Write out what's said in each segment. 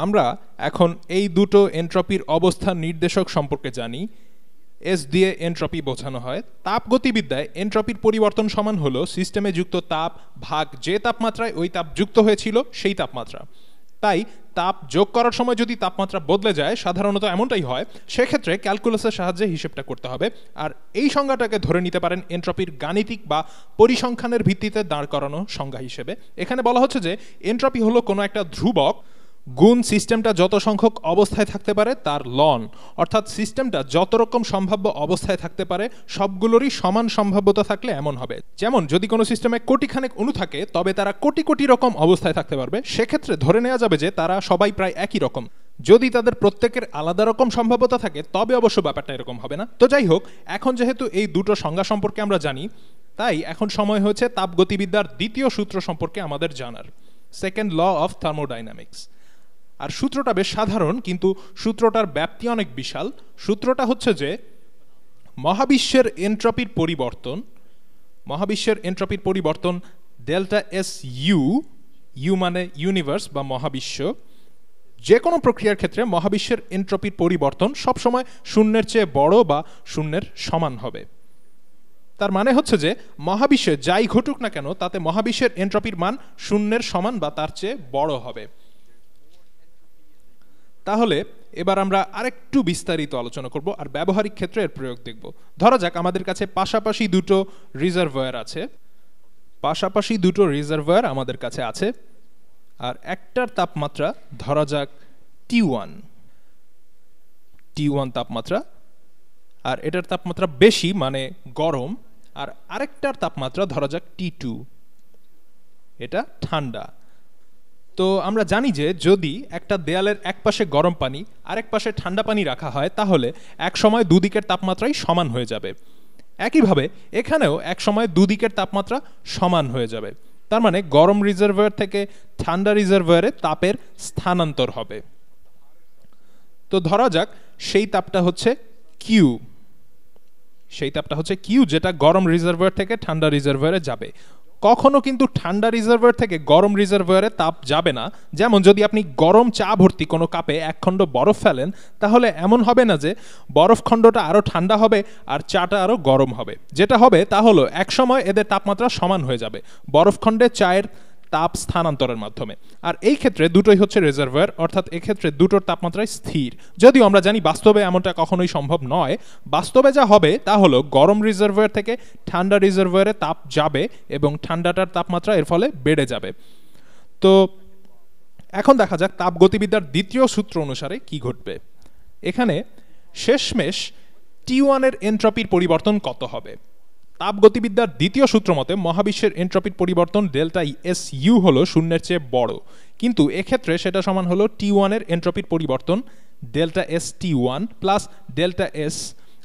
আমরা এখন এই দুটো এনট্রপির অবস্থান নির্দেশক সম্পর্কে জানি। এস দিয়ে এনট্রপি বোঝানো হয়। তাপগতিবিদ্যায় এনট্রপির পরিবর্তন সমান হলো সিস্টেমে যুক্ত তাপ ভাগ যে তাপমাত্রায় ওই তাপ যুক্ত হয়েছিল সেই তাপমাত্রা। তাই তাপ যোগ করার সময় যদি তাপমাত্রা বদলে যায়, সাধারণত এমনটাই হয়, সেক্ষেত্রে ক্যালকুলাসের সাহায্যে হিসেবটা করতে হবে। আর এই সংজ্ঞাটাকে ধরে নিতে পারেন এনট্রপির গাণিতিক বা পরিসংখ্যানের ভিত্তিতে দাঁড় করানো সংজ্ঞা হিসেবে। এখানে বলা হচ্ছে যে এনট্রপি হলো কোনো একটা ধ্রুবক গুণ সিস্টেমটা যত সংখ্যক অবস্থায় থাকতে পারে তার লন, অর্থাৎ সিস্টেমটা যত রকম সম্ভাব্য অবস্থায় থাকতে পারে সবগুলোরই সমান সম্ভাব্যতা থাকলে এমন হবে। যেমন যদি কোনো সিস্টেমে কোটিখানেক অণু থাকে তবে তারা কোটি কোটি রকম অবস্থায় থাকতে পারবে, সেক্ষেত্রে ধরে নেওয়া যাবে যে তারা সবাই প্রায় একই রকম। যদি তাদের প্রত্যেকের আলাদা রকম সম্ভাব্যতা থাকে তবে অবশ্য ব্যাপারটা এরকম হবে না। তো যাই হোক, এখন যেহেতু এই দুটো সংজ্ঞা সম্পর্কে আমরা জানি, তাই এখন সময় হয়েছে তাপগতিবিদ্যার দ্বিতীয় সূত্র সম্পর্কে আমাদের জানার, সেকেন্ড ল অফ থার্মোডাইনামিক্স। আর সূত্রটা বেশ সাধারণ, কিন্তু সূত্রটার ব্যাপ্তি অনেক বিশাল। সূত্রটা হচ্ছে যে মহাবিশ্বের এনট্রপির পরিবর্তন ডেল্টা এস ইউ, ইউ মানে ইউনিভার্স বা মহাবিশ্ব, যে কোনো প্রক্রিয়ার ক্ষেত্রে মহাবিশ্বের এনট্রপির পরিবর্তন সবসময় শূন্যের চেয়ে বড় বা শূন্যের সমান হবে। তার মানে হচ্ছে যে মহাবিশ্বে যাই ঘটুক না কেন তাতে মহাবিশ্বের এনট্রপির মান শূন্যের সমান বা তার চেয়ে বড় হবে। তাহলে এবার আমরা আরেকটু বিস্তারিত আলোচনা করব আর ব্যবহারিক ক্ষেত্রে এর প্রয়োগ দেখব। ধরা যাক আমাদের কাছে পাশাপাশি দুটো রিজার্ভয়ার আমাদের কাছে আছে, আর একটার তাপমাত্রা ধরা যাক T1 তাপমাত্রা, আর এটার তাপমাত্রা বেশি মানে গরম, আর আরেকটার তাপমাত্রা ধরা যাক T2, এটা ঠান্ডা। তো আমরা জানি যে যদি একটা দেয়ালের এক পাশে গরম পানি আরেক পাশে ঠান্ডা পানি রাখা হয় তাহলে এক সময় দুদিকের তাপমাত্রাই সমান হয়ে যাবে। একইভাবে এখানেও এক সময় দুদিকের তাপমাত্রা সমান হয়ে যাবে। তার মানে গরম রিজার্ভয়ার থেকে ঠান্ডা রিজার্ভয়ারে তাপের স্থানান্তর হবে। তো ধরা যাক সেই তাপটা হচ্ছে কিউ, যেটা গরম রিজার্ভয়ার থেকে ঠান্ডা রিজার্ভয়ারে যাবে। কখনো কিন্তু ঠান্ডা রিজার্ভয়ার থেকে গরম রিজার্ভয়ারে তাপ যাবে না। যেমন যদি আপনি গরম চা ভর্তি কোনো কাপে এক খণ্ড বরফ ফেলেন, তাহলে এমন হবে না যে বরফ খণ্ডটা আরো ঠান্ডা হবে আর চাটা আরো গরম হবে। যেটা হবে তা হলো একসময় এদের তাপমাত্রা সমান হয়ে যাবে বরফ খণ্ডে চায়ের তাপ স্থানান্তরের মাধ্যমে। আর এই ক্ষেত্রে দুটোই হচ্ছে রিজার্ভয়ার, অর্থাৎ এক্ষেত্রে দুটোর তাপমাত্রাই স্থির। যদিও আমরা জানি বাস্তবে এমনটা কখনোই সম্ভব নয়। বাস্তবে যা হবে তা হলো গরম রিজার্ভয়ার থেকে ঠান্ডা রিজার্ভয়ারে তাপ যাবে এবং ঠান্ডাটার তাপমাত্রা এর ফলে বেড়ে যাবে। তো এখন দেখা যাক তাপগতিবিদ্যার দ্বিতীয় সূত্র অনুসারে কি ঘটবে। এখানে শেষমেশ T1 এর এনট্রপির পরিবর্তন কত হবে। তাপগতিবিদ্যার দ্বিতীয় সূত্র মতে মহাবিশ্বের এনট্রপির পরিবর্তন ডেল্টা এস ইউ হলো শূন্যের চেয়ে বড়, কিন্তু এক্ষেত্রে সেটা সমান হলো T1 এর এনট্রপির পরিবর্তন delta S T1 plus delta S.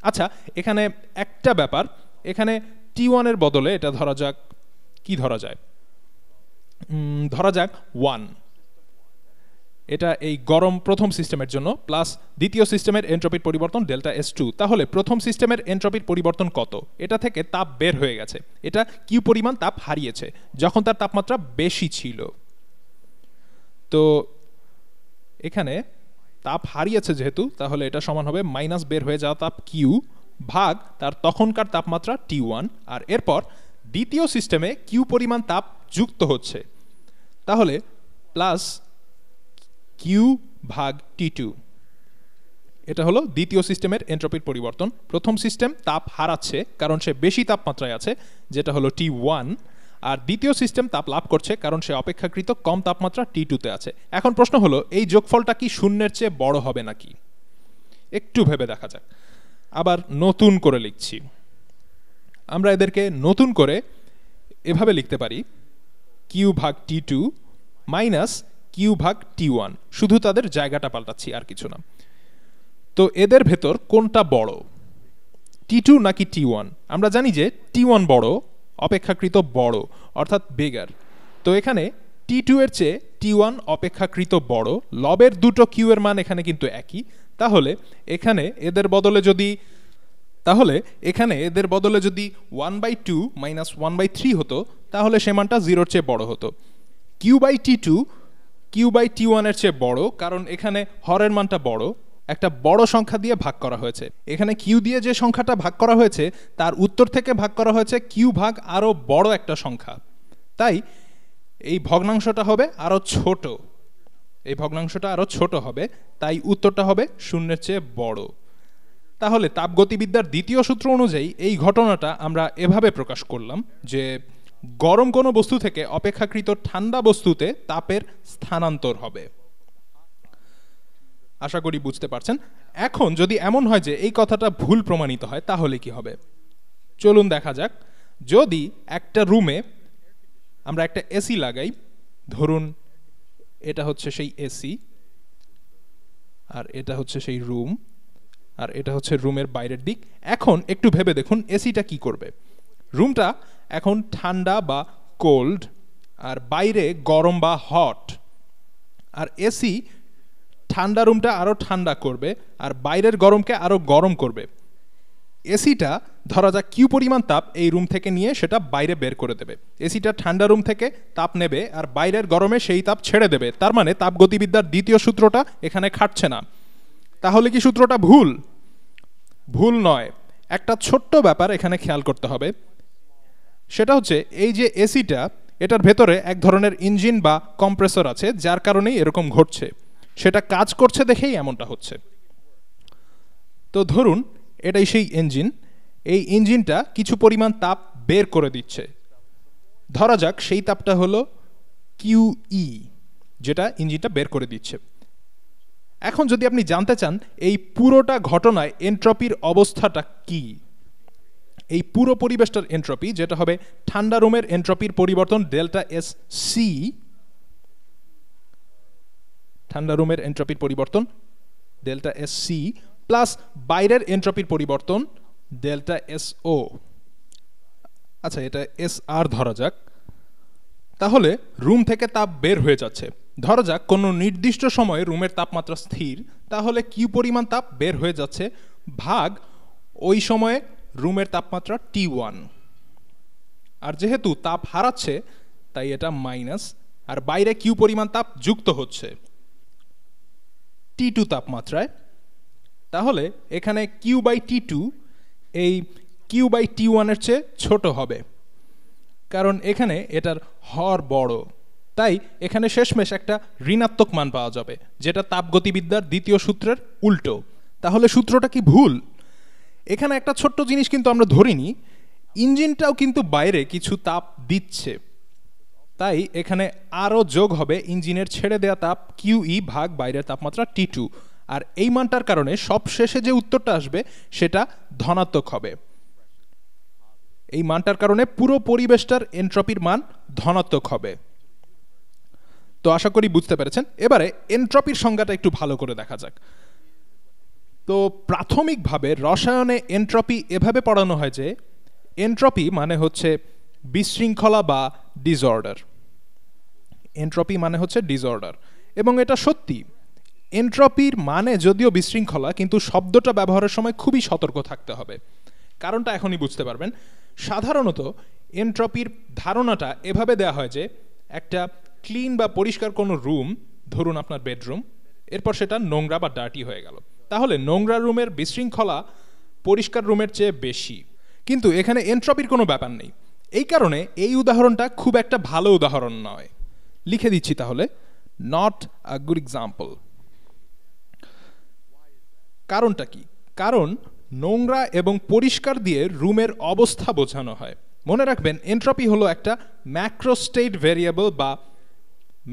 আচ্ছা, এখানে একটা ব্যাপার, এখানে T1 এর বদলে এটা ধরা যাক, কি ধরা যায়, ধরা যাক 1। এটা এই গরম প্রথম সিস্টেমের জন্য, প্লাস দ্বিতীয় সিস্টেমের এনট্রপির পরিবর্তন ডেল্টা S2। তাহলে প্রথম সিস্টেমের এনট্রপির পরিবর্তন কত? এটা থেকে তাপ বের হয়ে গেছে, এটা কিউ পরিমাণ তাপ হারিয়েছে যখন তার তাপমাত্রা বেশি ছিল। তো এখানে তাপ হারিয়েছে যেহেতু, তাহলে এটা সমান হবে মাইনাস বের হয়ে যাওয়া তাপ কিউ ভাগ তার তখনকার তাপমাত্রা T1, আর এরপর দ্বিতীয় সিস্টেমে কিউ পরিমাণ তাপ যুক্ত হচ্ছে, তাহলে প্লাস কিউ ভাগ T2। এটা হলো দ্বিতীয় সিস্টেমের এনট্রপির পরিবর্তন। প্রথম সিস্টেম তাপ হারাচ্ছে কারণ সে বেশি তাপমাত্রায় আছে, যেটা হলো T1, আর দ্বিতীয় সিস্টেম তাপ লাভ করছে কারণ সে অপেক্ষাকৃত কম তাপমাত্রা T2-তে আছে। এখন প্রশ্ন হলো এই যোগফলটা কি শূন্যের চেয়ে বড় হবে নাকি? একটু ভেবে দেখা যাক। আবার নতুন করে লিখছি, আমরা এদেরকে নতুন করে এভাবে লিখতে পারি, কিউ ভাগ T2 মাইনাস কিউ ভাগ T1, শুধু তাদের জায়গাটা পাল্টাচ্ছি, আর কিছু না। তো এদের ভেতর কোনটা বড়, T2 নাকি T1? আমরা জানি যে T1 বড়, অপেক্ষাকৃত বড়, অর্থাৎ বেগার। তো এখানে T2 এর চেয়ে T1 অপেক্ষাকৃত বড়। লবের দুটো কিউ এর মান এখানে কিন্তু একই, তাহলে এখানে এদের বদলে যদি 1/2 মাইনাস 1/3 হতো, তাহলে সে মানটা 0-র চেয়ে বড় হতো। Q by T2 Q by T ওয়ানের চেয়ে বড়, কারণ এখানে হরের মানটা বড়, একটা বড় সংখ্যা দিয়ে ভাগ করা হয়েছে। এখানে কিউ দিয়ে যে সংখ্যাটা ভাগ করা হয়েছে তার উত্তর থেকে ভাগ করা হয়েছে কিউ ভাগ আরও বড় একটা সংখ্যা, তাই এই ভগ্নাংশটা হবে আরও ছোট, এই ভগ্নাংশটা আরও ছোট হবে, তাই উত্তরটা হবে শূন্যের চেয়ে বড়। তাহলে তাপগতিবিদ্যার দ্বিতীয় সূত্র অনুযায়ী এই ঘটনাটা আমরা এভাবে প্রকাশ করলাম যে গরম কোনো বস্তু থেকে অপেক্ষাকৃত ঠান্ডা বস্তুতে তাপের স্থানান্তর হবে। আশা করি বুঝতে পারছেন। এখন যদি এমন হয় যে এই কথাটা ভুল প্রমাণিত হয় তাহলে কি হবে, চলুন দেখা যাক। যদি একটা রুমে আমরা একটা এসি লাগাই, ধরুন এটা হচ্ছে সেই এসি, আর এটা হচ্ছে সেই রুম, আর এটা হচ্ছে রুমের বাইরের দিক। এখন একটু ভেবে দেখুন এসিটা কি করবে। রুমটা এখন ঠান্ডা বা কোল্ড, আর বাইরে গরম বা হট, আর এসি ঠান্ডা রুমটা আরও ঠান্ডা করবে আর বাইরের গরমকে আরও গরম করবে। এসিটা ধরা যাক কিউ পরিমাণ তাপ এই রুম থেকে নিয়ে সেটা বাইরে বের করে দেবে। এসিটা ঠান্ডা রুম থেকে তাপ নেবে আর বাইরের গরমে সেই তাপ ছেড়ে দেবে, তার মানে তাপগতিবিদ্যার দ্বিতীয় সূত্রটা এখানে খাটছে না। তাহলে কি সূত্রটা ভুল? ভুল নয়। একটা ছোট্ট ব্যাপার এখানে খেয়াল করতে হবে, সেটা হচ্ছে এই যে এসিটা, এটার ভেতরে এক ধরনের ইঞ্জিন বা কম্প্রেসর আছে, যার কারণেই এরকম ঘটছে। সেটা কাজ করছে দেখেই এমনটা হচ্ছে। তো ধরুন এটাই সেই ইঞ্জিন, এই ইঞ্জিনটা কিছু পরিমাণ তাপ বের করে দিচ্ছে। ধরা যাক সেই তাপটা হলো কিউই, যেটা ইঞ্জিনটা বের করে দিচ্ছে। এখন যদি আপনি জানতে চান এই পুরোটা ঘটনায় এনট্রপির অবস্থাটা কি, এই পুরো পরিবেশটার এনট্রপি, যেটা হবে ঠান্ডা রুমের এনট্রপির পরিবর্তন ডেল্টা এস সি, ঠান্ডা রুমের এনট্রপির পরিবর্তন ডেল্টা এস সি প্লাস বাইরের এনট্রপির পরিবর্তন ডেল্টা এস ও। আচ্ছা, এটা এস আর ধরা যাক। তাহলে রুম থেকে তাপ বের হয়ে যাচ্ছে। ধরা যাক কোনো নির্দিষ্ট সময়ে রুমের তাপমাত্রা স্থির, তাহলে কিউ পরিমাণ তাপ বের হয়ে যাচ্ছে ভাগ ওই সময়ে রুমের তাপমাত্রা T1। আর যেহেতু তাপ হারাচ্ছে তাই এটা মাইনাস, আর বাইরে কিউ পরিমাণ তাপ যুক্ত হচ্ছে T2 তাপমাত্রায়। তাহলে এখানে কিউ বাই T2 এই কিউ বাই T1 এর চেয়ে ছোট হবে, কারণ এখানে এটার হর বড়, তাই এখানে শেষমেশ একটা ঋণাত্মক মান পাওয়া যাবে, যেটা তাপগতিবিদ্যার দ্বিতীয় সূত্রের উল্টো। তাহলে সূত্রটা কি ভুল? এখানে একটা ছোট্ট জিনিস কিন্তু আমরা ধরিনি, ইঞ্জিনটাও কিন্তু বাইরে কিছু তাপ দিচ্ছে, তাই এখানে আরও যোগ হবে ইঞ্জিনের ছেড়ে দেওয়া তাপ কিউই ভাগ বাইরের তাপমাত্রা T2। আর এই মানটার কারণে সব শেষে যে উত্তরটা আসবে সেটা ধনাত্মক হবে। এই মানটার কারণে পুরো পরিবেশটার এনট্রপির মান ধনাত্মক হবে। তো আশা করি বুঝতে পেরেছেন। এবারে এনট্রপির সংজ্ঞাটা একটু ভালো করে দেখা যাক। তো প্রাথমিকভাবে রসায়নে এনট্রপি এভাবে পড়ানো হয় যে এনট্রপি মানে হচ্ছে বিশৃঙ্খলা বা ডিসঅর্ডার। এনট্রপি মানে হচ্ছে ডিসঅর্ডার, এবং এটা সত্যি। এনট্রপির মানে যদিও বিশৃঙ্খলা, কিন্তু শব্দটা ব্যবহারের সময় খুবই সতর্ক থাকতে হবে। কারণটা এখনই বুঝতে পারবেন। সাধারণত এনট্রপির ধারণাটা এভাবে দেয়া হয় যে একটা ক্লিন বা পরিষ্কার কোনো রুম, ধরুন আপনার বেডরুম, এরপর সেটা নোংরা বা ডার্টি হয়ে গেল, তাহলে নোংরা রুমের বিশৃঙ্খলা পরিষ্কার রুমের চেয়ে বেশি। কিন্তু এখানে এনট্রপির কোনো ব্যাপার নেই, এই কারণে এই উদাহরণটা খুব একটা ভালো উদাহরণ নয়। লিখে দিচ্ছি তাহলে, নট আ গুড এক্সাম্পল। কারণটা কি? কারণ নোংরা এবং পরিষ্কার দিয়ে রুমের অবস্থা বোঝানো হয়। মনে রাখবেন এনট্রপি হলো একটা ম্যাক্রো স্টেট ভেরিয়েবল বা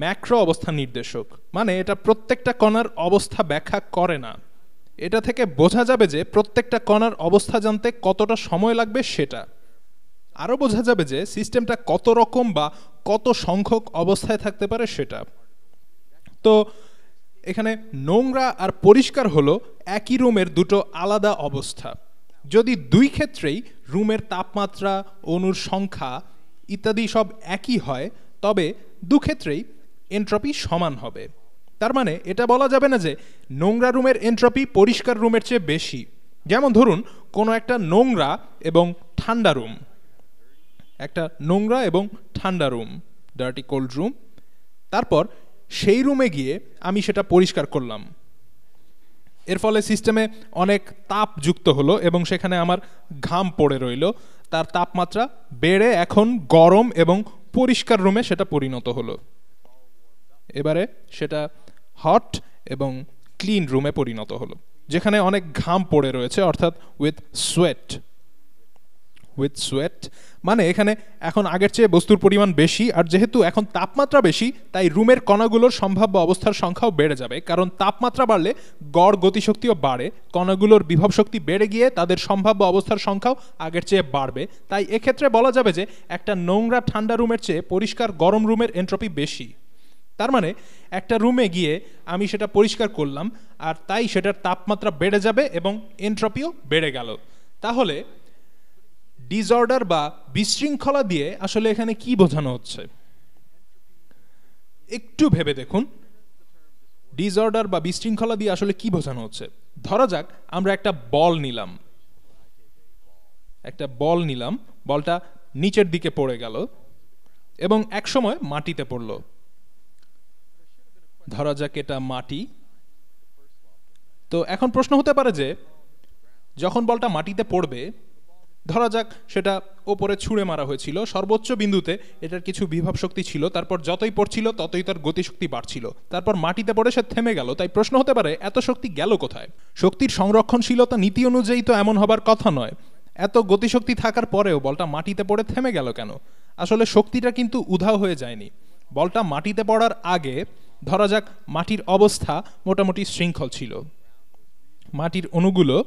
ম্যাক্রো অবস্থা নির্দেশক, মানে এটা প্রত্যেকটা কণার অবস্থা ব্যাখ্যা করে না। এটা থেকে বোঝা যাবে যে প্রত্যেকটা কণার অবস্থা জানতে কতটা সময় লাগবে সেটা। আরও বোঝা যাবে যে সিস্টেমটা কত রকম বা কত সংখ্যক অবস্থায় থাকতে পারে সেটা। তো এখানে নোংরা আর পরিষ্কার হলো একই রুমের দুটো আলাদা অবস্থা। যদি দুই ক্ষেত্রেই রুমের তাপমাত্রা, অণুর সংখ্যা ইত্যাদি সব একই হয়, তবে দুক্ষেত্রেই এনট্রপি সমান হবে। তার মানে এটা বলা যাবে না যে নোংরা রুমের এনট্রপি পরিষ্কার রুমের চেয়ে বেশি। যেমন ধরুন কোনো একটা নোংরা এবং ঠান্ডা রুম, একটা নোংরা এবং ঠান্ডা রুম, ডার্টি কোল্ড রুম। তারপর সেই রুমে গিয়ে আমি সেটা পরিষ্কার করলাম। এর ফলে সিস্টেমে অনেক তাপ যুক্ত হলো এবং সেখানে আমার ঘাম পড়ে রইল, তার তাপমাত্রা বেড়ে এখন গরম এবং পরিষ্কার রুমে সেটা পরিণত হলো। এবারে সেটা হট এবং ক্লিন রুমে পরিণত হলো, যেখানে অনেক ঘাম পড়ে রয়েছে, অর্থাৎ উইথ সোয়েট মানে এখানে এখন আগের চেয়ে বস্তুর পরিমাণ বেশি, আর যেহেতু এখন তাপমাত্রা বেশি তাই রুমের কণাগুলোর সম্ভাব্য অবস্থার সংখ্যাও বেড়ে যাবে, কারণ তাপমাত্রা বাড়লে গড় গতিশক্তিও বাড়ে, কণাগুলোর বিভব শক্তি বেড়ে গিয়ে তাদের সম্ভাব্য অবস্থার সংখ্যাও আগের চেয়ে বাড়বে। তাই এক্ষেত্রে বলা যাবে যে একটা নোংরা ঠান্ডা রুমের চেয়ে পরিষ্কার গরম রুমের এন্ট্রপি বেশি। তার মানে একটা রুমে গিয়ে আমি সেটা পরিষ্কার করলাম, আর তাই সেটার তাপমাত্রা বেড়ে যাবে এবং এন্ট্রপিও বেড়ে গেল। তাহলে ডিসঅর্ডার বা বিশৃঙ্খলা দিয়ে আসলে এখানে কি বোঝানো হচ্ছে একটু ভেবে দেখুন। ডিসঅর্ডার বা বিশৃঙ্খলা দিয়ে আসলে কি বোঝানো হচ্ছে? ধরা যাক আমরা একটা বল নিলাম, বলটা নিচের দিকে পড়ে গেল এবং একসময় মাটিতে পড়ল। ধরা যাক এটা মাটি। তো এখন প্রশ্ন হতে পারে যে যখন বলটা মাটিতে পড়বে, ধরা যাক সেটা ওপরে ছুঁড়ে মারা হয়েছিল, সর্বোচ্চ বিন্দুতে এটার কিছু বিভব শক্তি ছিল, তারপর যতই পড়ছিল ততই তার গতিশক্তি বাড়ছিল, তারপর মাটিতে পড়ে সে থেমে গেল। তাই প্রশ্ন হতে পারে এত শক্তি গেল কোথায়? শক্তির সংরক্ষণশীলতা নীতি অনুযায়ী তো এমন হবার কথা নয়। এত গতিশক্তি থাকার পরেও বলটা মাটিতে পড়ে থেমে গেল কেন? আসলে শক্তিটা কিন্তু উধাও হয়ে যায়নি। বলটা মাটিতে পড়ার আগে ধরা যাক মাটির অবস্থা মোটামুটি শৃঙ্খল ছিল, মাটির অণুগুলো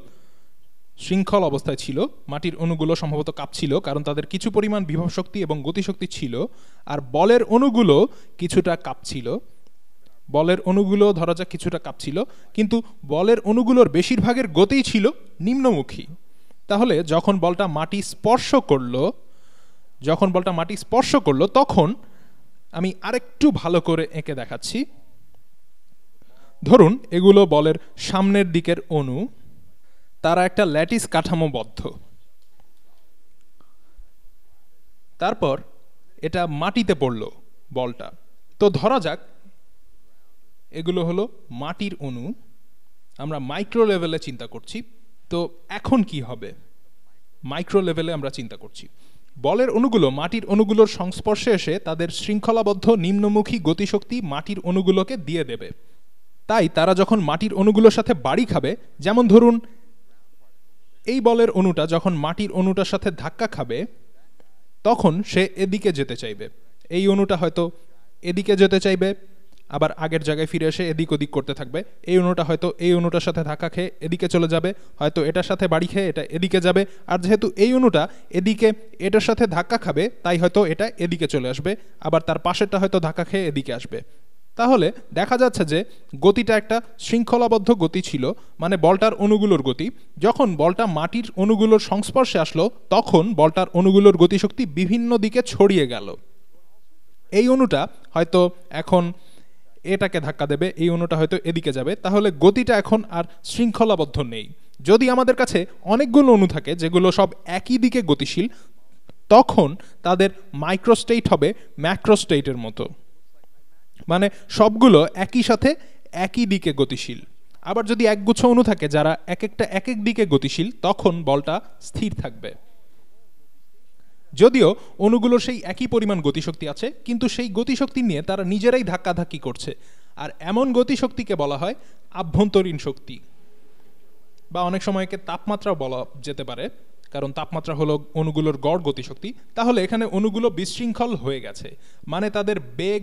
শৃঙ্খল অবস্থায় ছিল, মাটির অণুগুলো সম্ভবত কাঁপছিল কারণ তাদের কিছু পরিমাণ বিভব শক্তি এবং গতিশক্তি ছিল, আর বলের অণুগুলো কিছুটা কাঁপছিল। বলের অণুগুলো ধরা যাক কিছুটা কাঁপছিল, কিন্তু বলের অণুগুলোর বেশিরভাগের গতিই ছিল নিম্নমুখী। তাহলে যখন বলটা মাটি স্পর্শ করলো তখন আমি আরেকটু ভালো করে এঁকে দেখাচ্ছি। ধরুন এগুলো বলের সামনের দিকের অণু, তারা একটা ল্যাটিস কাঠামোবদ্ধ। তারপর এটা মাটিতে পড়লো বলটা। তো ধরা যাক এগুলো হলো মাটির অণু, আমরা মাইক্রো লেভেলে চিন্তা করছি। তো এখন কি হবে? মাইক্রো লেভেলে আমরা চিন্তা করছি, বলের অণুগুলো মাটির অণুগুলোর সংস্পর্শে এসে তাদের শৃঙ্খলাবদ্ধ নিম্নমুখী গতিশক্তি মাটির অণুগুলোকে দিয়ে দেবে। তাই তারা যখন মাটির অণুগুলোর সাথে বাড়ি খাবে, যেমন ধরুন এই বলের অণুটা যখন মাটির অণুটার সাথে ধাক্কা খাবে তখন সে এদিকে যেতে চাইবে, এই অণুটা হয়তো এদিকে যেতে চাইবে, আবার আগের জায়গায় ফিরে এসে এদিক ওদিক করতে থাকবে। এই অণুটা হয়তো এই অণুটার সাথে ধাক্কা খেয়ে এদিকে চলে যাবে, হয়তো এটার সাথে বাড়ি খেয়ে এটা এদিকে যাবে, আর যেহেতু এই অণুটা এদিকে এটার সাথে ধাক্কা খাবে তাই হয়তো এটা এদিকে চলে আসবে, আবার তার পাশেরটা হয়তো ধাক্কা খেয়ে এদিকে আসবে। তাহলে দেখা যাচ্ছে যে গতিটা একটা শৃঙ্খলাবদ্ধ গতি ছিল, মানে বলটার অণুগুলোর গতি। যখন বলটা মাটির অণুগুলোর সংস্পর্শে আসলো তখন বলটার অণুগুলোর গতিশক্তি বিভিন্ন দিকে ছড়িয়ে গেল। এই অণুটা হয়তো এখন এটাকে ধাক্কা দেবে, এই অণুটা হয়তো এদিকে যাবে, তাহলে গতিটা এখন আর শৃঙ্খলাবদ্ধ নেই। যদি আমাদের কাছে অনেকগুলো অণু থাকে যেগুলো সব একই দিকে গতিশীল, তখন তাদের মাইক্রোস্টেট হবে ম্যাক্রোস্টেটের মতো, মানে সবগুলো একই সাথে একই দিকে গতিশীল। আবার যদি একগুচ্ছ অণু থাকে যারা এক একটা এক এক দিকে গতিশীল, তখন বলটা স্থির থাকবে। যদিও অণুগুলোর সেই একই পরিমাণ গতিশক্তি আছে, কিন্তু সেই গতিশক্তি নিয়ে তারা নিজেরাই ধাক্কাধাক্কি করছে, আর এমন গতিশক্তিকে বলা হয় আভ্যন্তরীণ শক্তি, বা অনেক সময় একে তাপমাত্রাও বলা যেতে পারে, কারণ তাপমাত্রা হলো অণুগুলোর গড় গতিশক্তি। তাহলে এখানে অণুগুলো বিশৃঙ্খল হয়ে গেছে, মানে তাদের বেগ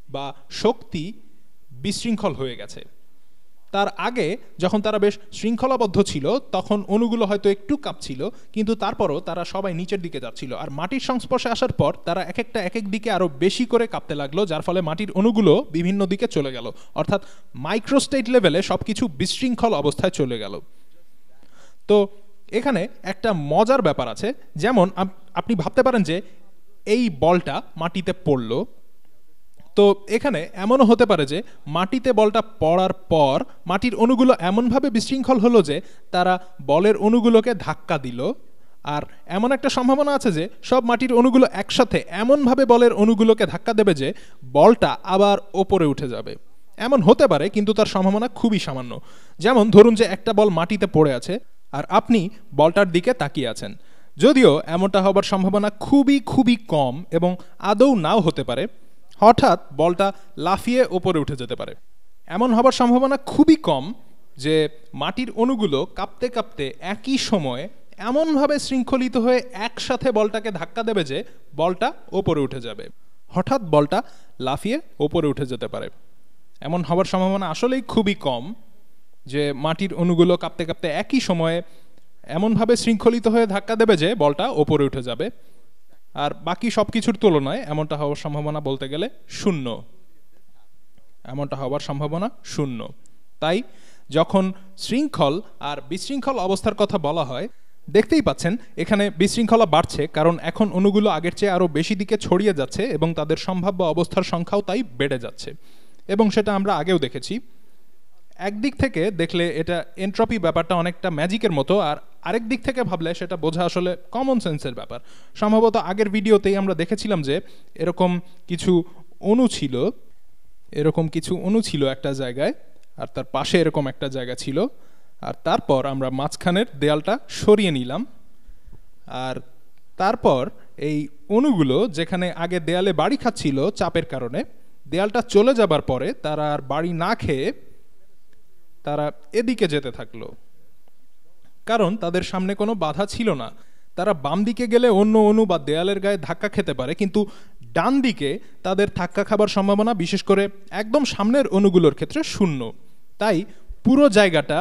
বা শক্তি বিশৃঙ্খল হয়ে গেছে। তার আগে যখন তারা বেশ শৃঙ্খলাবদ্ধ ছিল তখন অণুগুলো হয়তো একটু কাঁপছিল, কিন্তু তারপরও তারা সবাই নিচের দিকে যাচ্ছিল, আর মাটির সংস্পর্শে আসার পর তারা এক একটা এক এক দিকে আরো বেশি করে কাঁপতে লাগলো, যার ফলে মাটির অণুগুলো বিভিন্ন দিকে চলে গেল, অর্থাৎ মাইক্রোস্টেট লেভেলে সবকিছু বিশৃঙ্খল অবস্থায় চলে গেল। তো এখানে একটা মজার ব্যাপার আছে, যেমন আপনি ভাবতে পারেন যে এই বলটা মাটিতে পড়লো, তো এখানে এমনও হতে পারে যে মাটিতে বলটা পড়ার পর মাটির অণুগুলো এমনভাবে বিশৃঙ্খল হলো যে তারা বলের অণুগুলোকে ধাক্কা দিল, আর এমন একটা সম্ভাবনা আছে যে সব মাটির অণুগুলো একসাথে এমনভাবে বলের অণুগুলোকে ধাক্কা দেবে যে বলটা আবার ওপরে উঠে যাবে। এমন হতে পারে, কিন্তু তার সম্ভাবনা খুবই সামান্য। যেমন ধরুন যে একটা বল মাটিতে পড়ে আছে আর আপনি বলটার দিকে তাকিয়ে আছেন। যদিও এমনটা হবার সম্ভাবনা খুবই খুবই কম এবং আদৌ নাও হতে পারে, হঠাৎ বলটা লাফিয়ে ওপরে উঠে যেতে পারে। এমন হবার সম্ভাবনা খুবই কম যে মাটির অণুগুলো কাঁপতে কাঁপতে একই সময়ে এমনভাবে শৃঙ্খলিত হয়ে একসাথে বলটাকে ধাক্কা দেবে যে বলটা ওপরে উঠে যাবে। হঠাৎ বলটা লাফিয়ে ওপরে উঠে যেতে পারে। এমন হবার সম্ভাবনা আসলেই খুবই কম যে মাটির অণুগুলো কাঁপতে কাঁপতে একই সময়ে এমনভাবে শৃঙ্খলিত হয়ে ধাক্কা দেবে যে বলটা ওপরে উঠে যাবে। আর বাকি সব কিছুর তুলনায় এমনটা হওয়ার সম্ভাবনা বলতে গেলে শূন্য। এমনটা হওয়ার সম্ভাবনা শূন্য। তাই যখন শৃঙ্খল আর বিশৃঙ্খল অবস্থার কথা বলা হয়, দেখতেই পাচ্ছেন এখানে বিশৃঙ্খলা বাড়ছে, কারণ এখন অণুগুলো আগের চেয়ে আরও বেশি দিকে ছড়িয়ে যাচ্ছে এবং তাদের সম্ভাব্য অবস্থার সংখ্যাও তাই বেড়ে যাচ্ছে। এবং সেটা আমরা আগেও দেখেছি। একদিক থেকে দেখলে এটা এন্ট্রপি ব্যাপারটা অনেকটা ম্যাজিকের মতো, আর আরেক দিক থেকে ভাবলে সেটা বোঝা আসলে কমন সেন্সের ব্যাপার। সম্ভবত আগের ভিডিওতেই আমরা দেখেছিলাম যে এরকম কিছু অণু ছিল একটা জায়গায়, আর তার পাশে এরকম একটা জায়গা ছিল, আর তারপর আমরা মাঝখানের দেয়ালটা সরিয়ে নিলাম। আর তারপর এই অণুগুলো যেখানে আগে দেয়ালে বাড়ি খাচ্ছিল চাপের কারণে, দেয়ালটা চলে যাবার পরে তারা আর বাড়ি না খেয়ে তারা এদিকে যেতে থাকলো, কারণ তাদের সামনে কোনো বাধা ছিল না। তারা বাম দিকে গেলে অন্য অণু বা দেয়ালের গায়ে ধাক্কা খেতে পারে, কিন্তু ডান দিকে তাদের ধাক্কা খাবার সম্ভাবনা বিশেষ করে একদম সামনের অণুগুলোর ক্ষেত্রে শূন্য। তাই পুরো জায়গাটা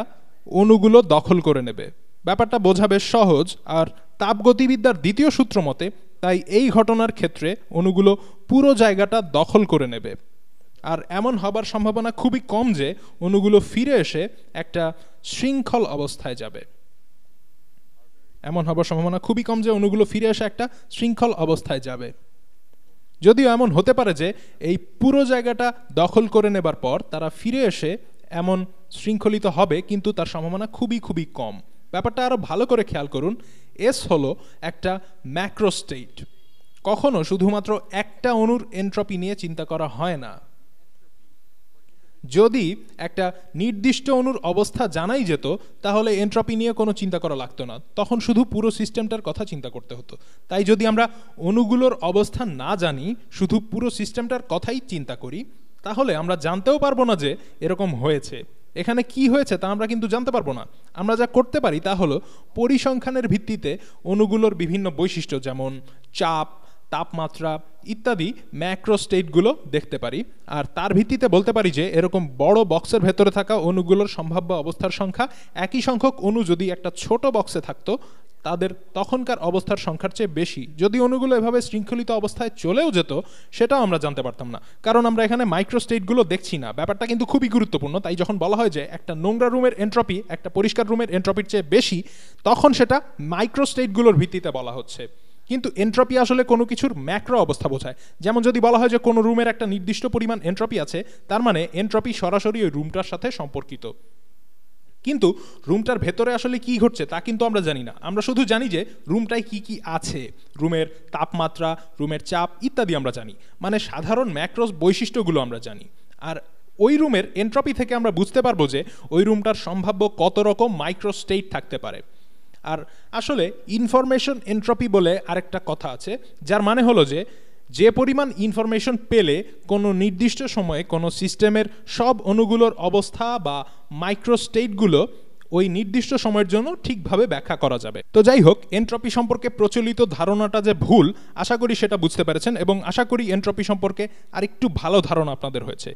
অণুগুলো দখল করে নেবে। ব্যাপারটা বোঝা বেশ সহজ। আর তাপগতিবিদ্যার দ্বিতীয় সূত্র মতে তাই এই ঘটনার ক্ষেত্রে অণুগুলো পুরো জায়গাটা দখল করে নেবে। আর এমন হবার সম্ভাবনা খুবই কম যে অণুগুলো ফিরে এসে একটা শৃঙ্খল অবস্থায় যাবে। এমন হবার সম্ভাবনা খুবই কম যে অণুগুলো ফিরে এসে একটা শৃঙ্খল অবস্থায় যাবে। যদিও এমন হতে পারে যে এই পুরো জায়গাটা দখল করে নেবার পর তারা ফিরে এসে এমন শৃঙ্খলিত হবে, কিন্তু তার সম্ভাবনা খুবই খুবই কম। ব্যাপারটা আরো ভালো করে খেয়াল করুন। এস হলো একটা ম্যাক্রোস্টেট। কখনো শুধুমাত্র একটা অণুর এন্ট্রপি নিয়ে চিন্তা করা হয় না। যদি একটা নির্দিষ্ট অণুর অবস্থা জানাই যেত, তাহলে এন্ট্রপি নিয়ে কোনো চিন্তা করা লাগতো না, তখন শুধু পুরো সিস্টেমটার কথা চিন্তা করতে হতো। তাই যদি আমরা অণুগুলোর অবস্থান না জানি, শুধু পুরো সিস্টেমটার কথাই চিন্তা করি, তাহলে আমরা জানতেও পারবো না যে এরকম হয়েছে। এখানে কি হয়েছে তা আমরা কিন্তু জানতে পারবো না। আমরা যা করতে পারি তা হলো পরিসংখ্যানের ভিত্তিতে অণুগুলোর বিভিন্ন বৈশিষ্ট্য, যেমন চাপ, তাপমাত্রা ইত্যাদি ম্যাক্রোস্টেটগুলো দেখতে পারি। আর তার ভিত্তিতে বলতে পারি যে এরকম বড় বক্সের ভেতরে থাকা অণুগুলোর সম্ভাব্য অবস্থার সংখ্যা একই সংখ্যক অণু যদি একটা ছোট বক্সে থাকতো, তাদের তখনকার অবস্থার সংখ্যার চেয়ে বেশি। যদি অণুগুলো এভাবে শৃঙ্খলিত অবস্থায় চলেও যেত, সেটাও আমরা জানতে পারতাম না, কারণ আমরা এখানে মাইক্রোস্টেটগুলো দেখছি না। ব্যাপারটা কিন্তু খুবই গুরুত্বপূর্ণ। তাই যখন বলা হয় যে একটা নোংরা রুমের এন্ট্রপি একটা পরিষ্কার রুমের এন্ট্রপির চেয়ে বেশি, তখন সেটা মাইক্রোস্টেটগুলোর ভিত্তিতে বলা হচ্ছে। কিন্তু এন্ট্রপি আসলে কোনো কিছুর ম্যাক্রো অবস্থা বোঝায়। যেমন যদি বলা হয় যে কোনো রুমের একটা নির্দিষ্ট পরিমাণ এন্ট্রপি আছে, তার মানে এন্ট্রপি সরাসরি ওই রুমটার সাথে সম্পর্কিত। কিন্তু রুমটার ভেতরে আসলে কি ঘটছে তা কিন্তু আমরা জানি না। আমরা শুধু জানি যে রুমটায় কি কি আছে, রুমের তাপমাত্রা, রুমের চাপ ইত্যাদি আমরা জানি, মানে সাধারণ ম্যাক্রোস বৈশিষ্ট্যগুলো আমরা জানি। আর ওই রুমের এন্ট্রপি থেকে আমরা বুঝতে পারবো যে ওই রুমটার সম্ভাব্য কত রকম মাইক্রোস্টেট থাকতে পারে। আর আসলে ইনফরমেশন এন্ট্রপি বলে আরেকটা কথা আছে, যার মানে হলো যে পরিমাণ ইনফরমেশন পেলে কোনো নির্দিষ্ট সময়ে কোনো সিস্টেমের সব অণুগুলোর অবস্থা বা মাইক্রোস্টেটগুলো ওই নির্দিষ্ট সময়ের জন্য ঠিকভাবে ব্যাখ্যা করা যাবে। তো যাই হোক, এন্ট্রপি সম্পর্কে প্রচলিত ধারণাটা যে ভুল, আশা করি সেটা বুঝতে পেরেছেন, এবং আশা করি এন্ট্রপি সম্পর্কে আরেকটু ভালো ধারণা আপনাদের হয়েছে।